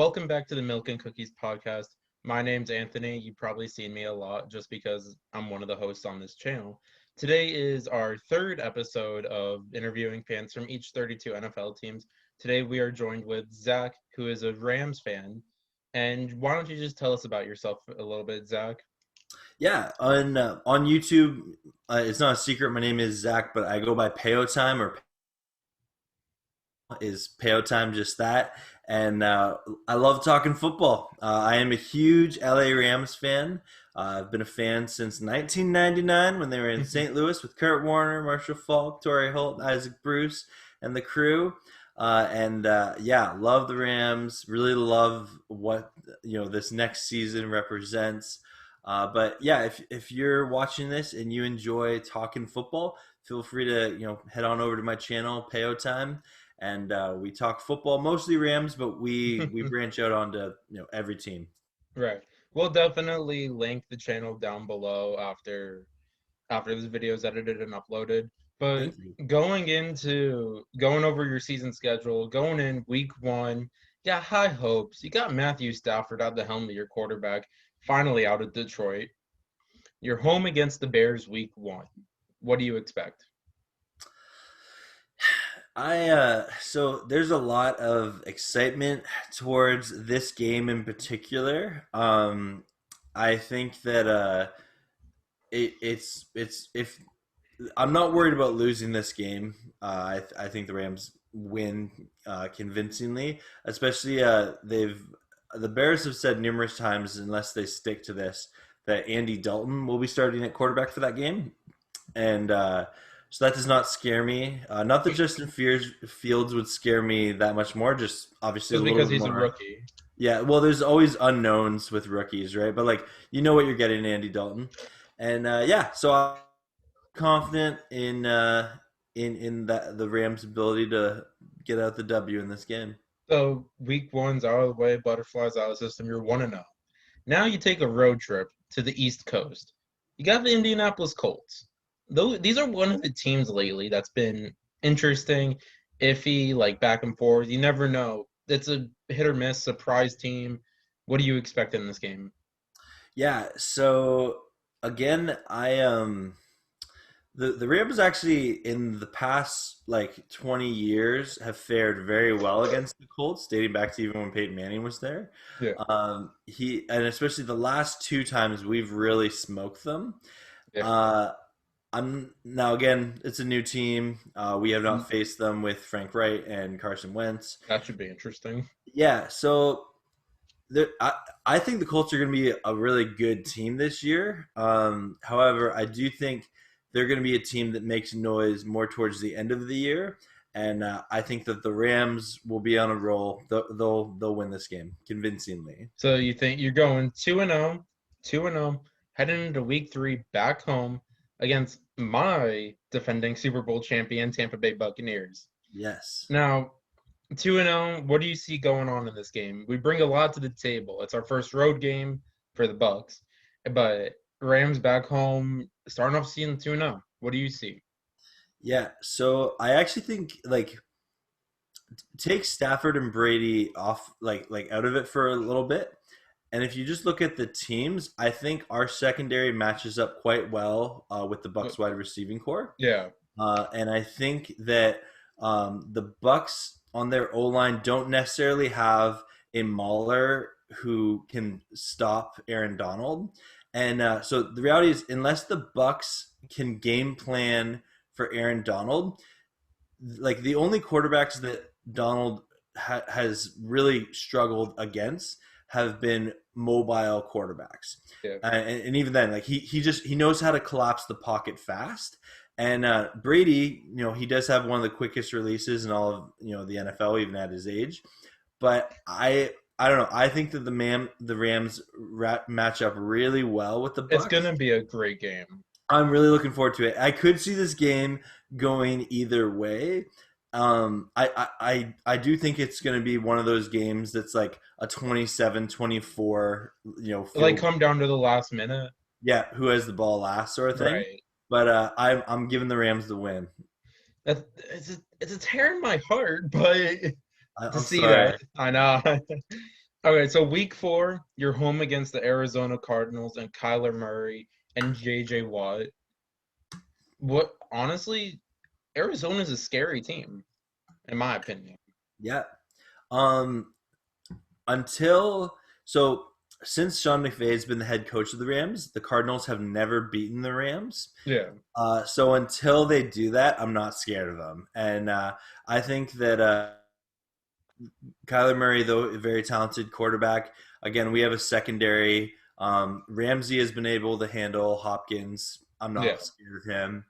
Welcome back to the Milk and Cookies podcast. My name's Anthony. You've probably seen me a lot just because I'm one of the hosts on this channel. Today is our third episode of interviewing fans from each 32 NFL teams. Today we are joined with Zach, who is a Rams fan. And why don't you just tell us about yourself a little bit, Zach? Yeah, on YouTube, it's not a secret. My name is Zach, but I go by Payo Time, or is Payo Time just that? And I love talking football. I am a huge LA Rams fan. I've been a fan since 1999 when they were in St. Louis with Kurt Warner, Marshall Faulk, Torrey Holt, Isaac Bruce, and the crew. Yeah, love the Rams. Really love what this next season represents. But yeah, if you're watching this and you enjoy talking football, feel free to head on over to my channel, Payo Time, and we talk football, mostly Rams, but we branch out onto every team. Right. We'll definitely link the channel down below after this video is edited and uploaded. But Thank you. going over your season schedule, going in week one, yeah, high hopes. You got Matthew Stafford at the helm of your quarterback, finally out of Detroit. You're home against the Bears week one. What do you expect? So there's a lot of excitement towards this game in particular. I think that it's if I'm not worried about losing this game. I think the Rams win convincingly. Especially the Bears have said numerous times, unless they stick to this, that Andy Dalton will be starting at quarterback for that game, and so that does not scare me. Not that Justin Fields would scare me that much more. Just obviously Just a little because bit he's a more. rookie. Yeah, well, there's always unknowns with rookies, right? But like what you're getting in Andy Dalton, and yeah, so I'm confident in that the Rams' ability to get out the W in this game. So week one's out of the way, butterflies out of the system. You're 1-0. Now you take a road trip to the East Coast. You got the Indianapolis Colts. Though these are one of the teams lately that's been interesting, iffy, like back and forth. You never know. It's a hit or miss surprise team. What do you expect in this game? Yeah, so again, the Rams actually in the past like 20 years have fared very well against the Colts, dating back to even when Peyton Manning was there. Yeah, He and especially the last two times we've really smoked them. yeah. Uh, I'm now again, it's a new team. We have not faced them with Frank Wright and Carson Wentz. That should be interesting. Yeah, so I think the Colts are going to be a really good team this year. However, I do think they're going to be a team that makes noise more towards the end of the year, and I think that the Rams will be on a roll. They'll win this game convincingly. So you think you're going 2-0, 2-0, heading into week three back home against my defending Super Bowl champion Tampa Bay Buccaneers. Yes. Now, 2-0, what do you see going on in this game? We bring a lot to the table. It's our first road game for the Bucs, but Rams back home starting off season 2-0. What do you see? Yeah. So I actually think like take Stafford and Brady off like out of it for a little bit. And if you just look at the teams, I think our secondary matches up quite well with the Bucks wide receiving core. Yeah. And I think that the Bucks on their O line don't necessarily have a mauler who can stop Aaron Donald. And so the reality is, unless the Bucks can game plan for Aaron Donald, like the only quarterbacks that Donald has really struggled against have been mobile quarterbacks, Yeah. and even then, like he knows how to collapse the pocket fast. And Brady, he does have one of the quickest releases in all of the NFL, even at his age. But I don't know. I think that the Rams match up really well with the It's Bucks. gonna be a great game. I'm really looking forward to it. I could see this game going either way. I do think it's going to be one of those games that's like a 27-24, Like field. come down to the last minute. Yeah, who has the ball last sort of thing. Right. But I'm giving the Rams the win. It's a tear in my heart, but to I'm see sorry. that, I know. Okay, so week 4, you're home against the Arizona Cardinals and Kyler Murray and J.J. Watt. What honestly, Arizona's a scary team, in my opinion. Yeah. Um, until so since Sean McVay's been the head coach of the Rams, the Cardinals have never beaten the Rams. Yeah, So until they do that, I'm not scared of them, and I think that Kyler Murray, though a very talented quarterback, again we have a secondary. Ramsey has been able to handle Hopkins. I'm yeah. not scared of him.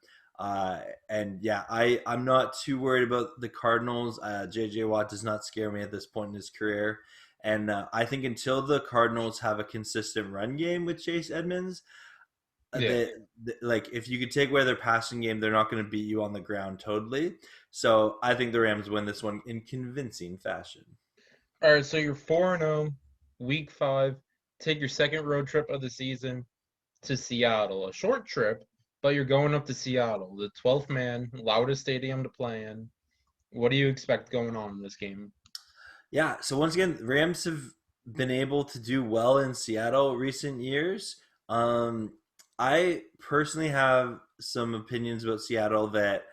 And yeah, I'm not too worried about the Cardinals. J.J. Watt does not scare me at this point in his career. And I think until the Cardinals have a consistent run game with Chase Edmonds, Yeah. like if you could take away their passing game, they're not going to beat you on the ground totally. So I think the Rams win this one in convincing fashion. All right, so you're 4-0, week 5. Take your second road trip of the season to Seattle. A short trip, but you're going up to Seattle, the 12th man, loudest stadium to play in. What do you expect going on in this game? Yeah. So once again, Rams have been able to do well in Seattle recent years. Um, I personally have some opinions about Seattle that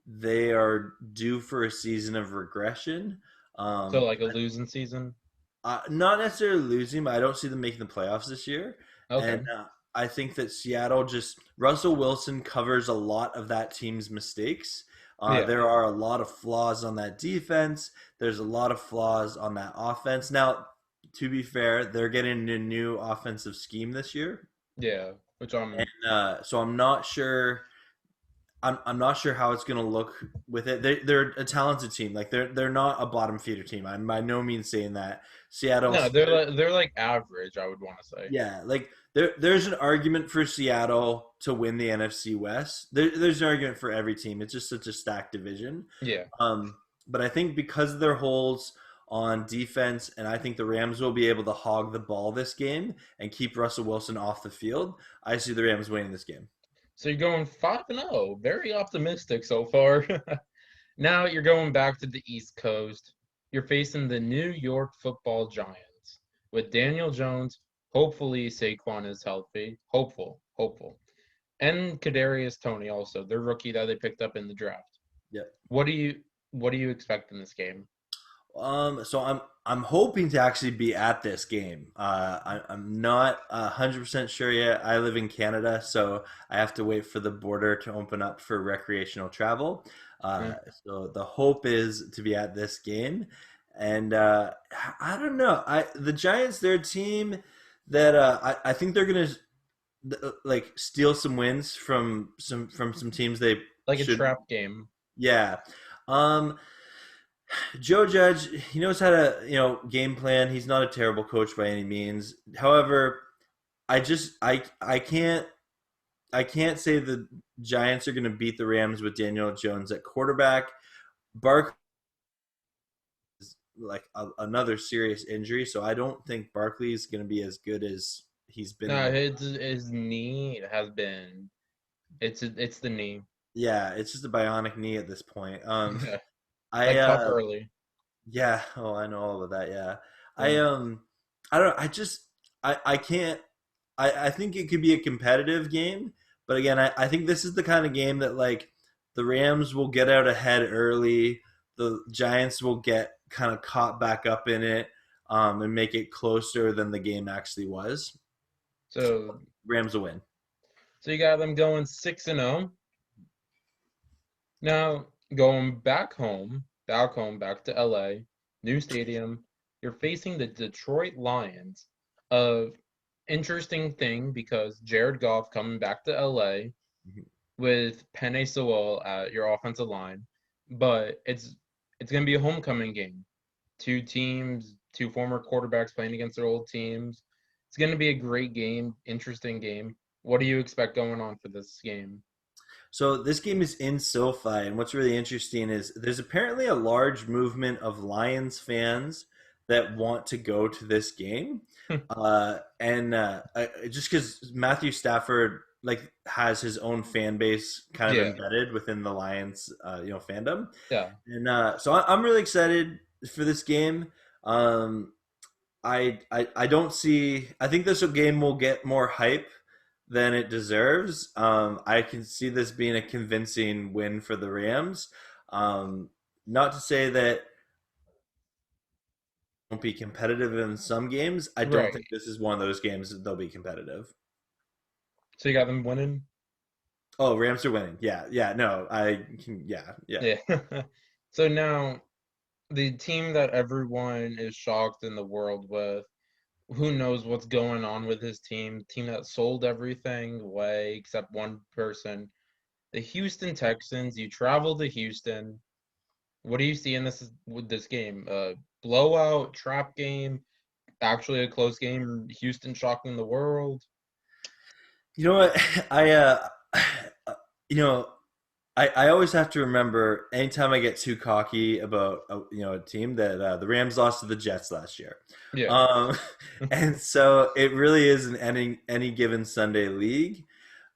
they are due for a season of regression. So Um, like a losing season? Not necessarily losing, but I don't see them making the playoffs this year. And Okay. I think that Seattle just Russell Wilson covers a lot of that team's mistakes. Yeah. There are a lot of flaws on that defense. There's a lot of flaws on that offense. Now, to be fair, they're getting a new offensive scheme this year, Yeah. Which and I'm so I'm not sure. I'm not sure how it's going to look with it. They're a talented team. Like they're not a bottom feeder team. I'm by no means saying that. no, Seattle's they're like average, I would want to say. Yeah, like there's an argument for Seattle to win the NFC West. There's an argument for every team. It's just such a stacked division. Yeah. Um, but I think because of their holes on defense, and I think the Rams will be able to hog the ball this game and keep Russell Wilson off the field. I see the Rams winning this game. So you're going 5-0. Very optimistic so far. Now you're going back to the East Coast. You're facing the New York Football Giants with Daniel Jones. Hopefully Saquon is healthy. Hopeful. And Kadarius Toney also, their rookie that they picked up in the draft. Yep. What do you expect in this game? So I'm hoping to actually be at this game. I'm not 100% sure yet. I live in Canada, so I have to wait for the border to open up for recreational travel. Hmm? So the hope is to be at this game, and I don't know. The Giants, they're a team that I think they're gonna like steal some wins from some teams they Like a should. trap game. Yeah. Um, Joe Judge, he knows how to, game plan. He's not a terrible coach by any means. However, I can't say the Giants are going to beat the Rams with Daniel Jones at quarterback. Barkley is like another serious injury, so I don't think Barkley is going to be as good as he's been in No, the. his knee has been it's the knee. Yeah, it's just a bionic knee at this point. Yeah. I Like tough early. Yeah, oh, I know all about that. Yeah, I Yeah. I don't. I can't. I think it could be a competitive game, but again, I think this is the kind of game that like the Rams will get out ahead early. The Giants will get kind of caught back up in it, and make it closer than the game actually was. So Rams will win. so you got them going 6-0. Now, going back to LA, new stadium, you're facing the Detroit Lions. Of interesting thing because Jared Goff coming back to LA Mhm. with Penei Sewell at your offensive line, but it's gonna be a homecoming game. Two teams, two former quarterbacks playing against their old teams. It's gonna be a great game, interesting game. What do you expect going on for this game? So this game is in SoFi, and what's really interesting is there's apparently a large movement of Lions fans that want to go to this game, and just because Matthew Stafford like has his own fan base kind of Yeah, embedded within the Lions, fandom, yeah. and so I'm really excited for this game. Um, I don't see. I think this game will get more hype than it deserves. I can see this being a convincing win for the Rams. Um, Not to say that won't be competitive in some games. I don't Right. think this is one of those games that they'll be competitive. So you got them winning? Oh, Rams are winning. Yeah, yeah. No, I can. Yeah, yeah. Yeah. So now the team that everyone is shocked in the world with, who knows what's going on with his team that sold everything away except one person. The Houston Texans, you travel to Houston. What do you see in this with this game? Blowout, trap game, actually a close game, Houston shocking the world. You know what? I you know, I always have to remember anytime I get too cocky about a team that the Rams lost to the Jets last year, Yeah. um, and so it really is an any given Sunday league.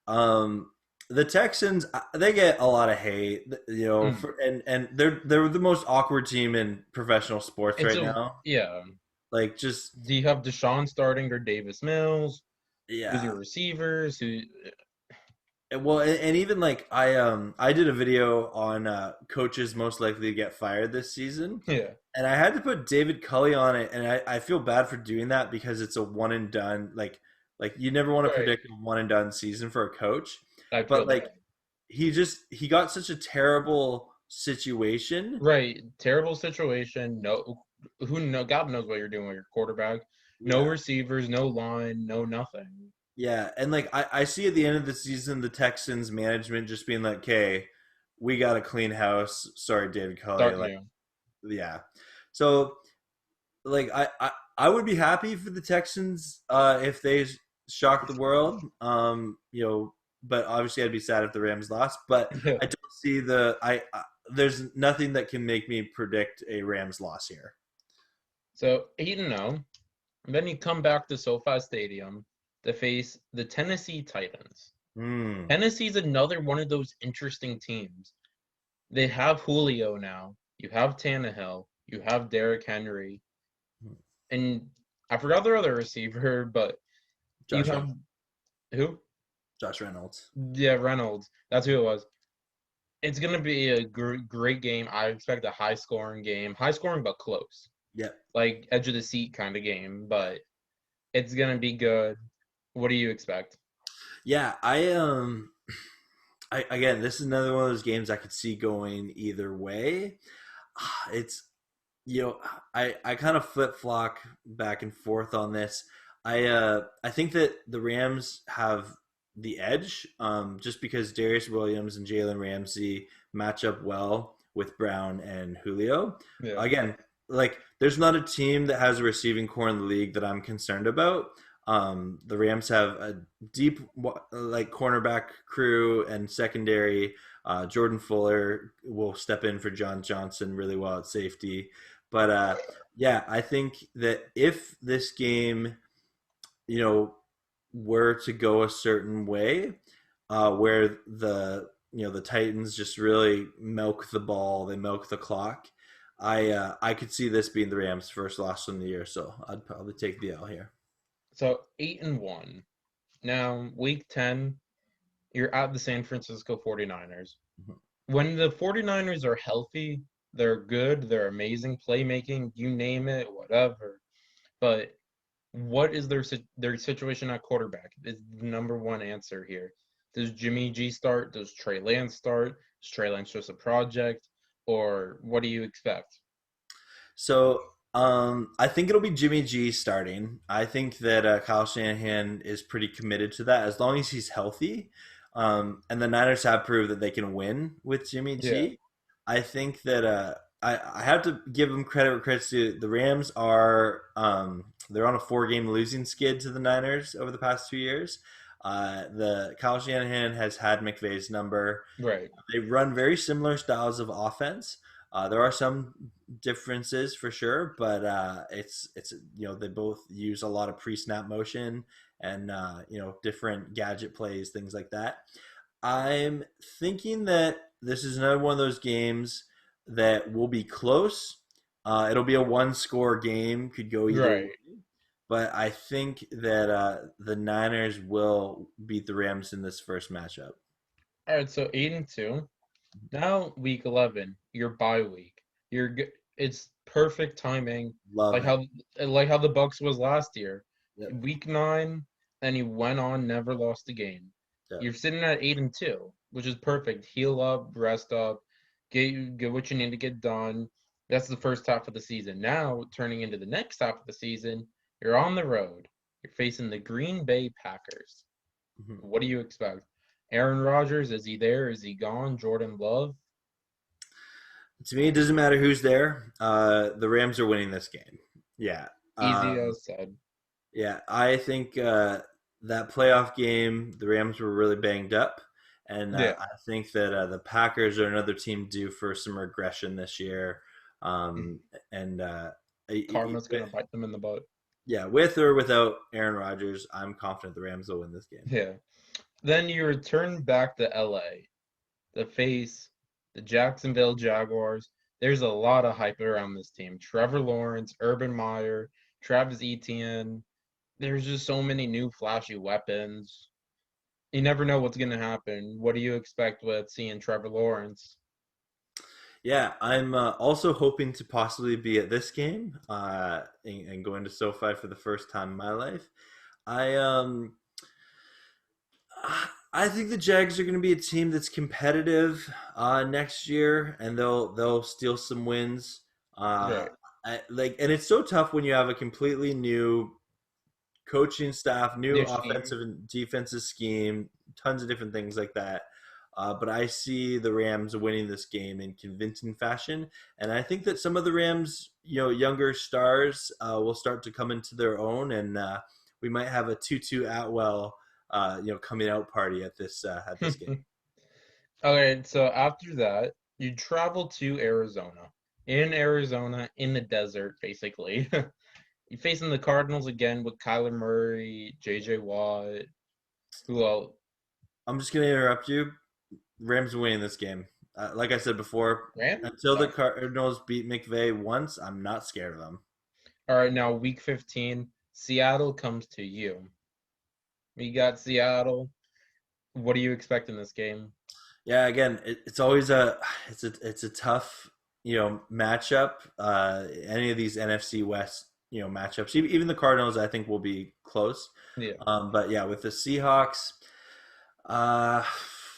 Um, the Texans they get a lot of hate, Mm. and they're the most awkward team in professional sports And right so now. yeah, Like just do you have Deshaun starting or Davis Mills? Who's yeah. your receivers? Who Well, and even like I did a video on coaches most likely to get fired this season, yeah, and I had to put David Culley on it, and I feel bad for doing that because it's a one and done. Like you never want to right. predict a one and done season for a coach, I but feel like that. he got such a terrible situation. Right. Terrible situation. No, God knows what you're doing with your quarterback. No Yeah, receivers, no line, no nothing. yeah, and like I see at the end of the season the Texans management just being like, "Okay, we got a clean house. Sorry, David Culley." Start Like, new. yeah. So like I would be happy for the Texans if they shock the world. But obviously I'd be sad if the Rams lost. But Yeah. I don't see there's nothing that can make me predict a Rams loss here. So 8-0. Then you come back to SoFi Stadium to face the Tennessee Titans. Hmm. Tennessee's another one of those interesting teams. They have Julio now. You have Tannehill. You have Derrick Henry. And I forgot their other receiver, but you Josh have Reynolds. who? Josh Reynolds. Yeah, Reynolds. That's who it was. It's going to be a great game. I expect a high scoring game. High scoring, but close. Yep. Like edge of the seat kind of game, but it's going to be good. What do you expect? Yeah, I again, this is another one of those games I could see going either way. It's you know, I kind of flip flop back and forth on this. I think that the Rams have the edge, just because Darius Williams and Jalen Ramsey match up well with Brown and Julio. Yeah. Again, like there's not a team that has a receiving core in the league that I'm concerned about. The Rams have a deep like cornerback crew and secondary. Jordan Fuller will step in for John Johnson really well at safety. But yeah, I think that if this game, you know, were to go a certain way, where the Titans just really milk the ball, they milk the clock. I could see this being the Rams' first loss in the year, so I'd probably take the L here. So 8-1. Now, week 10, you're at the San Francisco 49ers. Mhm. When the 49ers are healthy, they're good, they're amazing playmaking, you name it, whatever. But what is their situation at quarterback? Is the number one answer here. Does Jimmy G start? Does Trey Lance start? Is Trey Lance just a project? Or what do you expect? So I think it'll be Jimmy G starting. I think that Kyle Shanahan is pretty committed to that as long as he's healthy. And the Niners have proved that they can win with Jimmy Yeah, G. I think that I have to give them credit where credit's due. The Rams are they're on a 4 game losing skid to the Niners over the past 2 years. The Kyle Shanahan has had McVay's number. right. They run very similar styles of offense. There are some differences for sure, but it's they both use a lot of pre-snap motion and different gadget plays, things like that. I'm thinking that this is another one of those games that will be close, It'll be a one-score game, could go either way. Right. But I think that the Niners will beat the Rams in this first matchup. All right, so 8-2. Now week 11, your bye week. It's perfect timing, Love like it. how the Bucks was last year. Yep. Week 9, and you went on, never lost a game. Yep. You're sitting at 8-2, which is perfect. Heal up, rest up, get what you need to get done. That's the first half of the season. Now, turning into the next half of the season, you're on the road. You're facing the Green Bay Packers. Mhm. What do you expect? Aaron Rodgers, is he there? Is he gone? Jordan Love? To me, it doesn't matter who's there. The Rams are winning this game. Yeah. Easy Um, as said. yeah. I think that playoff game, the Rams were really banged up. And Yeah. I think that the Packers are another team due for some regression this year. And Karma's gonna bite them in the butt. yeah, with or without Aaron Rodgers, I'm confident the Rams will win this game. Yeah. Then you return back to LA, the face, the Jacksonville Jaguars. There's a lot of hype around this team. Trevor Lawrence, Urban Meyer, Travis Etienne. There's just so many new flashy weapons. You never know what's gonna happen. What do you expect with seeing Trevor Lawrence? Yeah, I'm also hoping to possibly be at this game and going to SoFi for the first time in my life. I um I think the Jags are going to be a team that's competitive next year, and they'll steal some wins. Uh, Right. and it's so tough when you have a completely new coaching staff, new New scheme. offensive and defensive scheme, tons of different things like that. But I see the Rams winning this game in convincing fashion, and I think that some of the Rams, younger stars, will start to come into their own, and we might have a Tutu Atwell, coming out party at this game. Okay, so after that, you travel to Arizona. In Arizona, in the desert, basically. You're facing the Cardinals again with Kyler Murray, JJ Watt, who else? I'm just gonna interrupt you. Rams winning this game. Like I said before, Rams? until the Oh. Cardinals beat McVay once, I'm not scared of them. All right, now week 15, Seattle comes to you. We got Seattle. What do you expect in this game? Yeah, again, it's always it's a tough matchup. Any of these NFC West matchups, even the Cardinals, I think will be close. Yeah. But yeah, with the Seahawks, uh,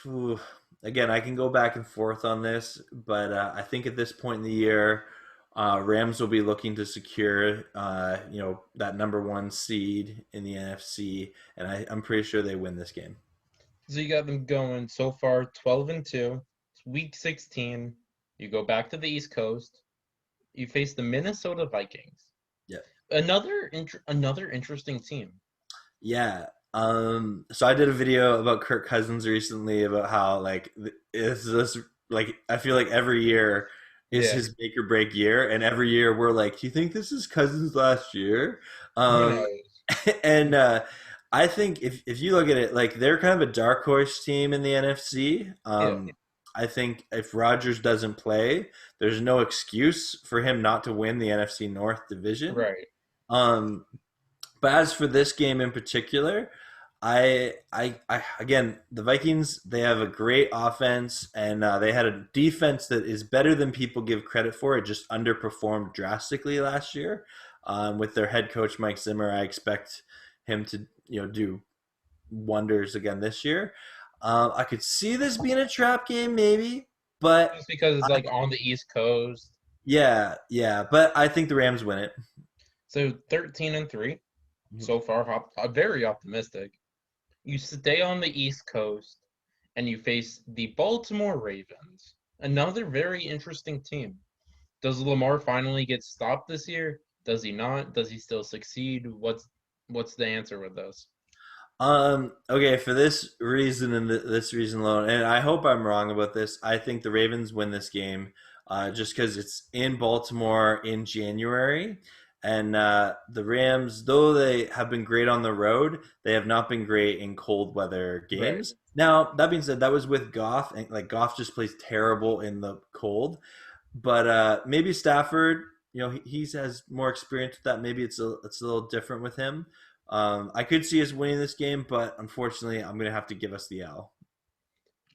ooh, again, I can go back and forth on this, but I think at this point in the year, Rams will be looking to secure that number one seed in the NFC, and I'm pretty sure they win this game. So you got them going so far 12-2. It's week 16. You go back to the East Coast. You face the Minnesota Vikings. Yeah. Another interesting team. Yeah. So I did a video about Kirk Cousins recently about how like is this like I feel like every year is Yeah. his make or break year, and every year we're like, do you think this is Cousins last year? Who Um, knows? and I think if you look at it, like they're kind of a dark horse team in the NFC. Yeah. I think if Rodgers doesn't play, there's no excuse for him not to win the NFC North division. Right. Um, but as for this game in particular, I again the Vikings, they have a great offense, and they had a defense that is better than people give credit for. It just underperformed drastically last year. With their head coach Mike Zimmer, I expect him to do wonders again this year. I could see this being a trap game, maybe, but Just because it's like on the East Coast. yeah. But I think the Rams win it. So 13-3 so far, very optimistic. You stay on the East Coast and you face the Baltimore Ravens, another very interesting team. Does Lamar finally get stopped this year? Does he not? Does he still succeed? What's the answer with this? Okay, for this reason and this reason alone, and I hope I'm wrong about this. I think the Ravens win this game, just because it's in Baltimore in January, and the Rams, though they have been great on the road, they have not been great in cold weather Right. games. Now, that being said, that was with Goff, and like Goff just plays terrible in the cold. But maybe Stafford, he has more experience with that. Maybe it's a little different with him. I could see us winning this game, but unfortunately, I'm gonna have to give us the L.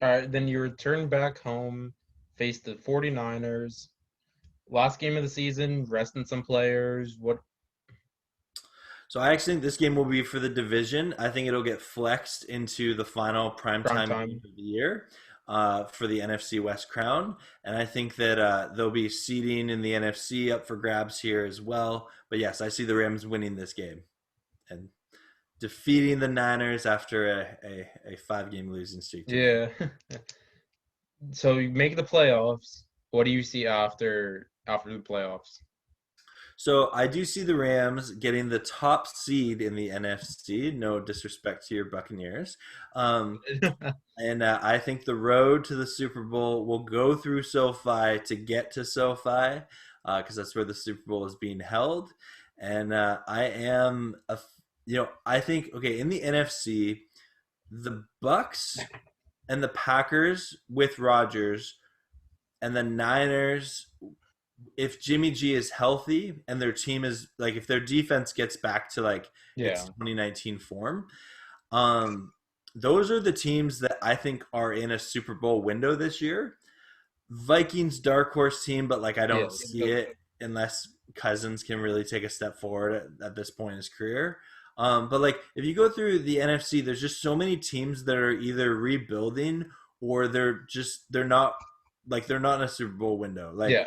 All right, then you return back home, face the 49ers. Last game of the season, resting some players. What? So I actually think this game will be for the division. I think it'll get flexed into the final Prime primetime game time. of the year for the NFC West crown. And I think that there'll be seeding in the NFC up for grabs here as well. But yes, I see the Rams winning this game and defeating the Niners after a 5-game losing streak to them. Yeah. So you make the playoffs. What do you see after the playoffs? So I do see the Rams getting the top seed in the NFC. No disrespect to your Buccaneers. Um, And I think the road to the Super Bowl will go through SoFi to get to SoFi because that's where the Super Bowl is being held. And I think okay in the NFC, the Bucks and the Packers with Rodgers and the Niners. If Jimmy G is healthy and their team is like if their defense gets back to like its Yeah. 2019 form, um, those are the teams that I think are in a Super Bowl window this year. Vikings dark horse team, but like I don't Yes. see it unless Cousins can really take a step forward at this point in his career. But like if you go through the NFC, there's just so many teams that are either rebuilding or they're not in a Super Bowl window. Yeah.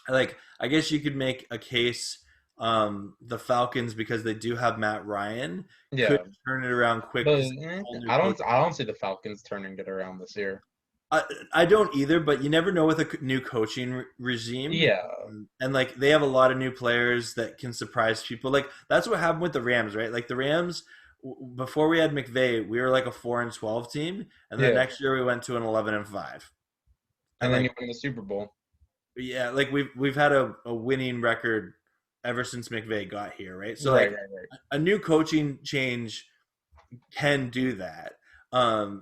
Like I guess you could make a case the Falcons because they do have Matt Ryan could Yeah. turn it around quick But because whole new I coach. don't see the Falcons turning it around this year. I, I don't either, but you never know with a new coaching regime. Yeah. And like they have a lot of new players that can surprise people. Like that's what happened with the Rams, right? Like the Rams, before we had McVay, we were like a 4-12 team, and then Yeah. next year we went to an 11-5. And And then like you win the Super Bowl. yeah, like we've had a winning record ever since McVay got here, right? So Right, like right, right. a new coaching change can do that.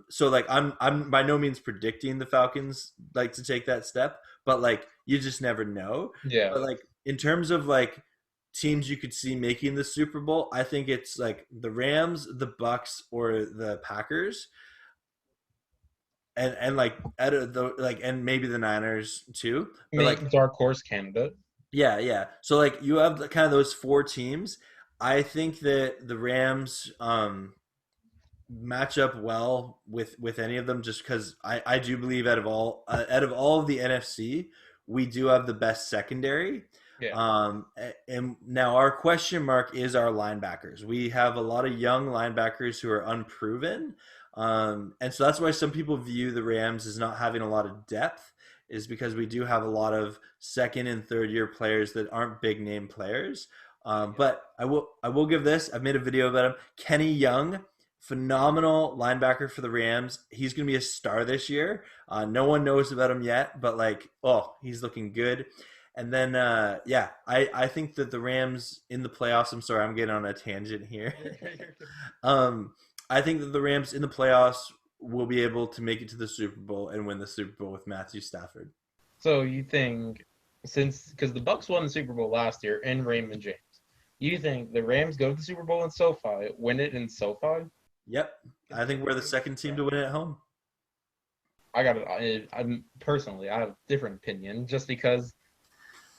So like I'm by no means predicting the Falcons like to take that step, but like you just never know. Yeah. But like in terms of like teams you could see making the Super Bowl, I think it's like the Rams, the Bucks, or the Packers, and like out of the like and maybe the Niners too. But like Make dark horse candidate. yeah, yeah. So like you have kind of those four teams. I think that the Rams match up well with any of them just because I do believe out of all of the NFC we do have the best secondary. Yeah. And now our question mark is our linebackers. We have a lot of young linebackers who are unproven, and so that's why some people view the Rams as not having a lot of depth is because we do have a lot of second and third year players that aren't big name players. But I will give this. I've made a video about him. Kenny Young, phenomenal linebacker for the Rams. He's going to be a star this year. No one knows about him yet, but like, oh, he's looking good. And then, yeah, I think that the Rams in the playoffs. I'm sorry, I'm getting on a tangent here. um, I think that the Rams in the playoffs will be able to make it to the Super Bowl and win the Super Bowl with Matthew Stafford. So you think because the Bucks won the Super Bowl last year in Raymond James, you think the Rams go to the Super Bowl in SoFi, win it in SoFi? Yep, I think we're the second team to win it at home. I'm personally, I have a different opinion just because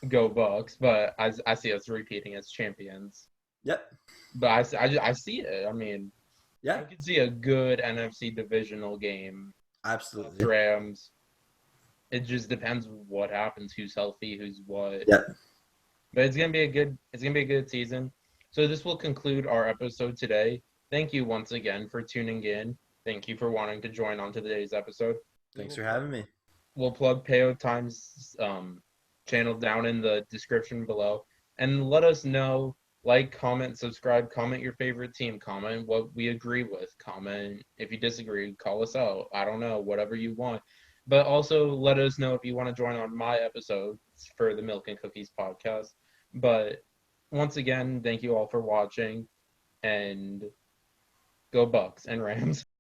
go Bucks, but I see us repeating as champions. Yep. But I see it. I mean, I Yeah, could see a good NFC divisional game. absolutely. Rams. It just depends what happens, who's healthy, who's what. Yep. But it's gonna be a good season. So this will conclude our episode today. Thank you once again for tuning in. Thank you for wanting to join on to today's episode. Thanks for having me. We'll plug Payo Time's channel down in the description below. And let us know, like, comment, subscribe, comment your favorite team, comment what we agree with, comment if you disagree, call us out. I don't know, whatever you want. But also let us know if you want to join on my episodes for the Milk and Cookies podcast. But once again, thank you all for watching and go Bucks and Rams.